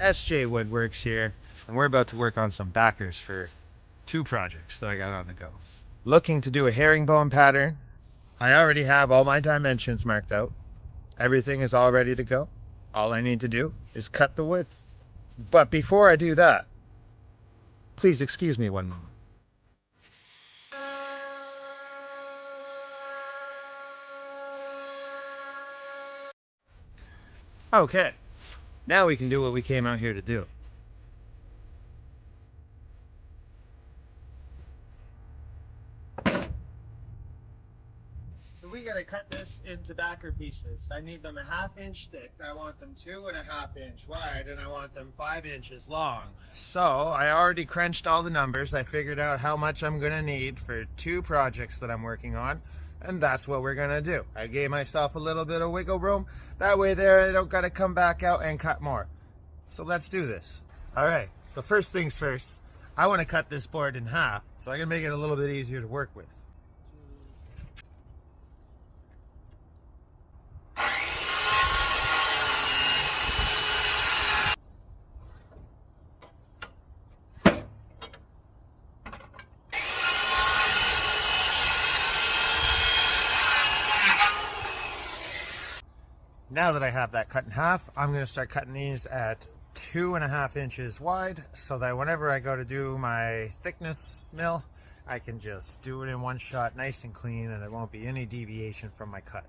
SJ Woodworks here, and we're about to work on some backers for two projects that I got on the go. Looking to do a herringbone pattern. I already have all my dimensions marked out. Everything is all ready to go. All I need to do is cut the wood. But before I do that, please excuse me one moment. Okay, now we can do what we came out here to do. So we gotta cut this into backer pieces. I need them a 1/2 inch thick. I want them 2.5 inch wide, and I want them 5 inches long. So I already crunched all the numbers. I figured out how much I'm gonna need for two projects that I'm working on, and that's what we're gonna do. I gave myself a little bit of wiggle room. That way there I don't gotta come back out and cut more. So let's do this. All right, so first things first, I wanna cut this board in half so I can make it a little bit easier to work with. Now that I have that cut in half, I'm going to start cutting these at 2.5 inches wide so that whenever I go to do my thickness mill, I can just do it in one shot nice and clean, and there won't be any deviation from my cut.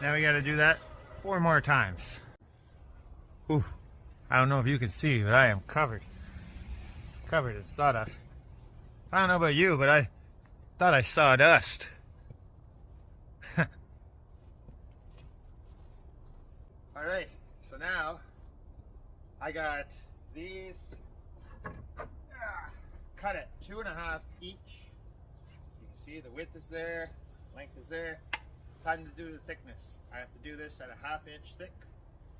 Now we got to do that 4 more times. Ooh, I don't know if you can see, but I am covered in sawdust. I don't know about you, but I thought I saw dust. All right, so now I got these 2.5 each. You can see the width is there, length is there. Time to do the thickness. I have to do this at a 1/2 inch thick,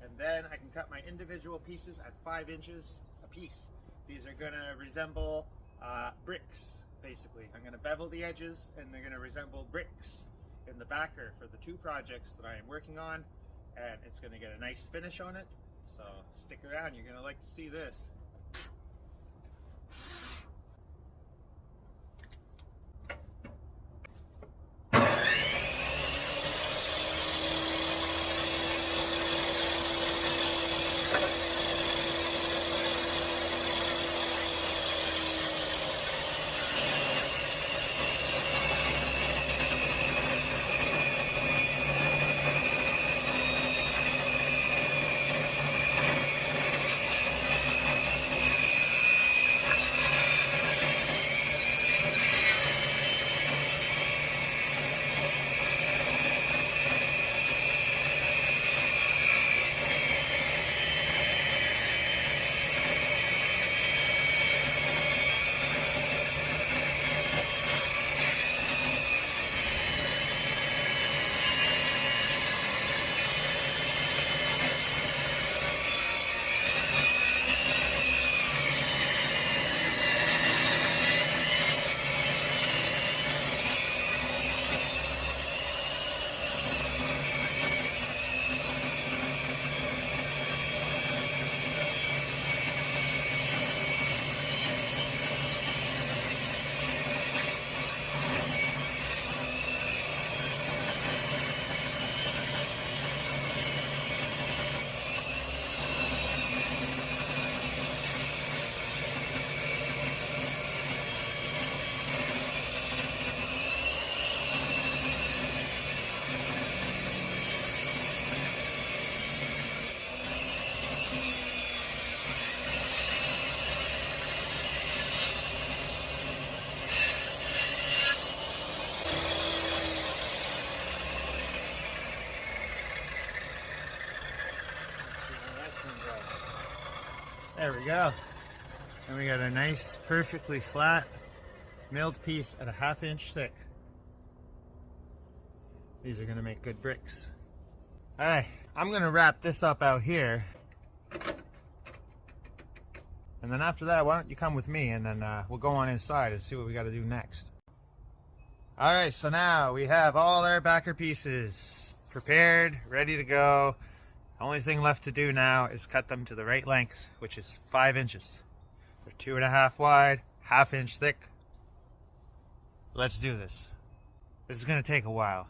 and then I can cut my individual pieces at 5 inches a piece. These are gonna resemble bricks, basically. I'm gonna bevel the edges and they're gonna resemble bricks in the backer for the 2 projects that I am working on, and it's gonna get a nice finish on it. So stick around, you're gonna like to see this. There we go. And we got a nice, perfectly flat milled piece at a 1/2 inch thick. These are gonna make good bricks. All right, I'm gonna wrap this up out here. And then after that, why don't you come with me and then we'll go on inside and see what we gotta do next. All right, so now we have all our backer pieces prepared, ready to go. The only thing left to do now is cut them to the right length, which is 5 inches. They're 2.5 wide, 1/2 inch thick. Let's do this. This is gonna take a while.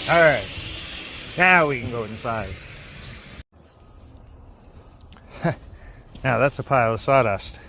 All right, now we can go inside. Now that's a pile of sawdust.